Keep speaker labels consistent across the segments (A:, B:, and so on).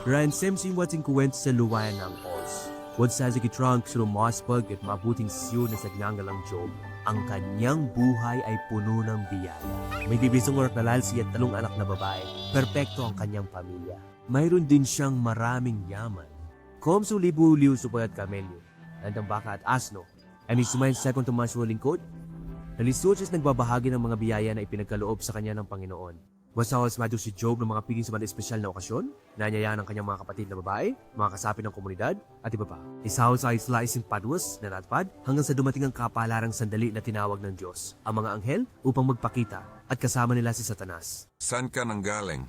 A: Ryan Semsi wating kuwent sa luwayan ng Oz. Wad sa Trunk sa lumaspag at mabuting siyo na sa gnangalang Job, ang kanyang buhay ay puno ng biyaya. May bibisong orat na lalsi at 3 anak na babae. Perpekto ang kanyang pamilya. Mayroon din siyang maraming yaman. Komso libu-liw supayat kamelyo, nandang baka at asno. Ang isumayin second to mas lingkod. Nalisod siya nagbabahagi ng mga biyaya na ipinagkaloob sa kanya ng Panginoon. Wasawas madyo si Job ng mga piging sa mga espesyal na okasyon, nanyayaan ng kanyang mga kapatid na babae, mga kasapi ng komunidad, at iba pa. Isaw sa isla ising padwas na natpad hanggang sa dumating ang kapalarang sandali na tinawag ng Diyos, ang mga anghel upang magpakita at kasama nila si Satanas.
B: Saan ka nang galing?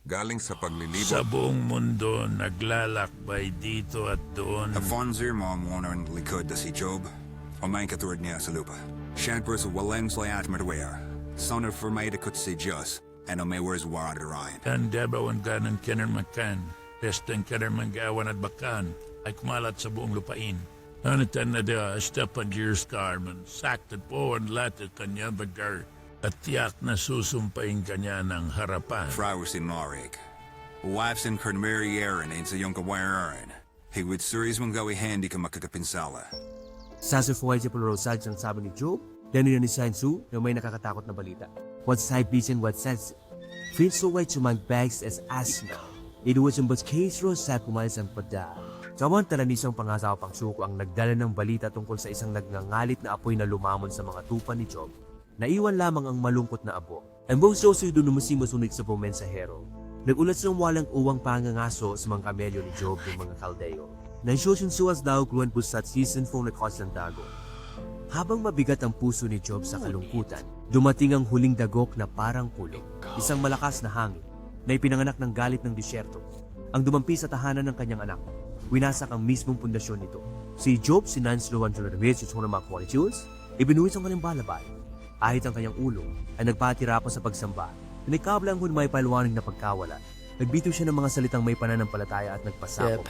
B: Galing sa paglilibot?
C: Sa buong mundo, naglalakbay dito at doon.
D: Afonso mo ang likod na si Job, o may katulad niya sa lupa. Siyempre sa walang slayat matawaya, son of Fermaida kut si Diyos, ano may words warad Ryan.
C: Kandabawan ka ng kinarmakan, pestang kinarmanggawan at bakan, ay kumalat sa buong lupain. Anatan na da, Stepan Jeers Carmen, saktat po ang lahat kanya bagar, at tiyak na susumpain kanya ng harapan.
D: Frau sin Marik. Wives in Kernmeri Aaron sa iyong kawayaran. Higwit series mong gawi hindi ka makakapinsala.
A: Sa sufuay siya pulorosad siyang sabi ni Job, dahil ni Sain Su na may nakakatakot na balita. What's side bisin what says? Feel so right to my bags as asna. It was in but case ro sa kumalis ang pada. Kawan talanisang pangasawa pang suko ang nagdala ng balita tungkol sa isang nagngangalit na apoy na lumamon sa mga tupa ni Job. Naiwan lamang ang malungkot na abo. Ang buong soso doon masimusunig sa mensahero. Nagulat sa walang uwang pangangaso sa mga kamelyo ni Job ng mga Kaldeo. Nansyusunsuas daw kluan pusat season 4 na cause ng dago. Habang mabigat ang puso ni Job sa kalungkutan, dumating ang huling dagok na parang pulo, isang malakas na hangin na ipinanganak ng galit ng disyerto. Ang dumampi sa tahanan ng kanyang anak, winasak ang mismong pundasyon nito. Si Job sinansluhan sa Radamit sa mga qualities, ibinuwis ang kanyang balabay. Ahit ang kanyang ulo ay nagpatira pa sa pagsamba, nanikabla ang hunmay palwaning na pagkawala. Nagbito siya ng mga salitang may pananampalataya at nagpasakop.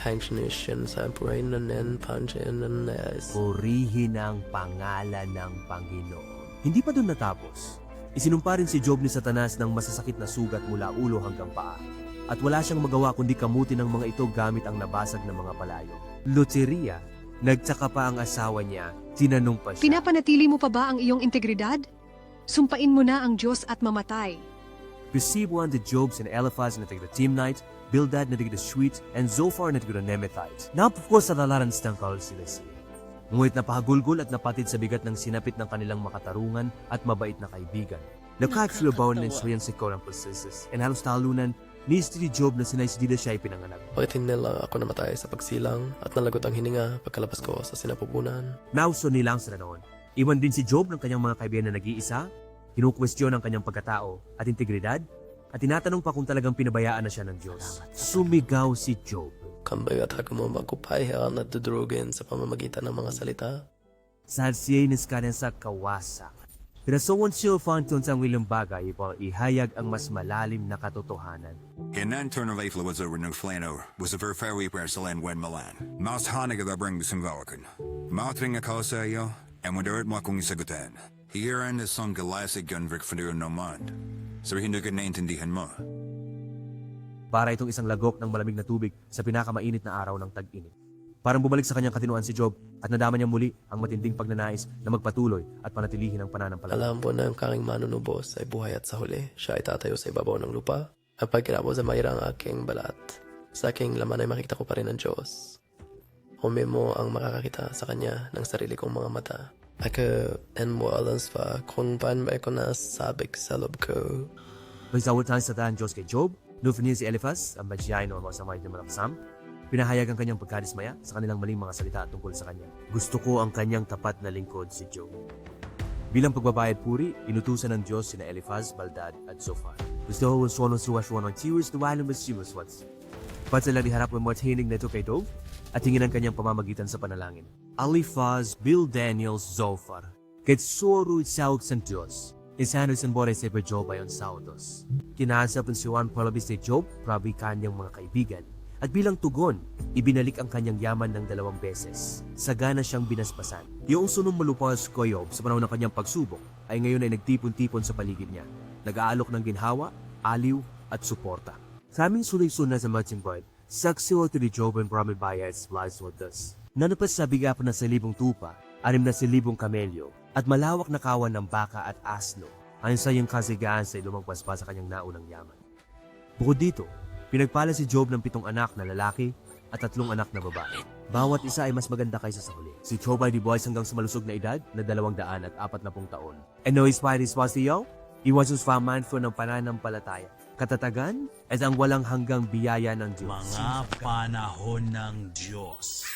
A: Purihin ang pangalan ng Panginoon. Hindi pa doon natapos. Isinumpa rin si Job ni Satanas ng masasakit na sugat mula ulo hanggang paa. At wala siyang magawa kundi kamutin ng mga ito gamit ang nabasag ng mga palayo. Loteria, nagtsaka pa ang asawa niya, tinanong pa siya.
E: Pinapanatili mo pa ba ang iyong integridad? Sumpain mo na ang Diyos at mamatay.
A: Resibo the Jobs and Eliphaz na taga Timnite, Bildad na taga Shuit, and Zophar na taga Nemethite. Napupko sa lalaran ng sila siya. Ngunit napahagulgol at napatid sa bigat ng sinapit ng kanilang makatarungan at mabait na kaibigan. Nakakasulabawan ng suyang si Korang Processes, and halos talunan ni Istri Job na sinaisdila siya ipinanganak.
F: Bakit hindi lang ako namatay sa pagsilang at nalagot ang hininga pagkalabas ko sa sinapupunan?
A: Nauso nilang sa noon. Iwan din si Job ng kanyang mga kaibigan na nag-iisa, kinukwestiyon ang kanyang pagkatao at integridad, at tinatanong pa kung talagang pinabayaan na siya ng Diyos. Sumigaw si Job.
F: Kambagat ako mo magkupayhan at dudrugin sa pamamagitan ng mga salita.
A: Salsienis ka na sa kawasak. Pinasungon siya fanton sa wilang bagay upang ihayag ang mas malalim na katotohanan.
D: Hinan turn of life was over no flano was a very fairly person when Milan. Mas hanig at bring the symbolican. Matring ako sa iyo, and wadarat mo akong isagutan. Iyan na song galasig gunvik fanuro naman. So hindi ka naintindihan mo.
A: Para itong isang lagok ng malamig na tubig sa pinakamainit na araw ng tag-init. Parang bumalik sa kanyang katinuan si Job at nadama niya muli ang matinding pagnanais na magpatuloy at panatilihin ang pananampalataya.
F: Alam po na ang kaking manunubos ay buhay at sa huli. Siya ay tatayo sa ibabaw ng lupa. At pagkirapos ay mayroong aking balat. Sa aking laman ay makita ko pa rin ang Diyos. Humimo ang makakakita sa kanya ng sarili kong mga mata. Ako enwalans pa kung paano ba ako nasabik sa loob ko.
A: Magsawatan sa tahan Diyos kay Job, nufinin si Eliphaz, ang Badyaino ang mga samay ng mga kasam. Pinahayag ang kanyang pagkadismaya sa kanilang maling mga salita tungkol sa kanya. Gusto ko ang kanyang tapat na lingkod si Job. Bilang pagbabayad puri, inutusan ng Diyos sina Eliphaz, Baldad at Zophar. Gusto ko ang suwanon suwaswan ng tiwis na walang masiwas wats. Pat sila diharap ng mga hinig na ito kay Job at hingin ang kanyang pamamagitan sa panalangin. Eliphaz, Bill Daniels, Zophar. Kahit soro itsaog sa Diyos, isano sa boray sa Job ayon sautos. Kinasap ang si Juan Palabis ni Job, prabi kanyang mga kaibigan. At bilang tugon, ibinalik ang kanyang yaman ng 2 beses. Sagana siyang binasbasan. Yung sunong malupas ko Job sa panahon ng kanyang pagsubok ay ngayon ay nagtipon-tipon sa paligid niya. Nag-aalok ng ginhawa, aliw at suporta. Sa aming sulay-suna sa Matching Boyd, Saksiyo to ni Job and Brahmin Bayas lies with us. Nanupas sa bigapan na 1,000 tupa, 6,000 kamelyo, at malawak na kawan ng baka at asno, ayon sa iyong kasigaan sa lumagpas pa sa kanyang naunang yaman. Bukod dito, pinagpala si Job ng 7 anak na lalaki at 3 anak na babae. Bawat isa ay mas maganda kaysa sa huli. Si Job ay dibuhay hanggang sa malusog na edad na 240 taon. And no inspired responsiyo, iwas sa mindful ng pananampalataya. Katatagan ay ang walang hanggang biyaya ng Diyos.
G: Mga panahon ng Diyos.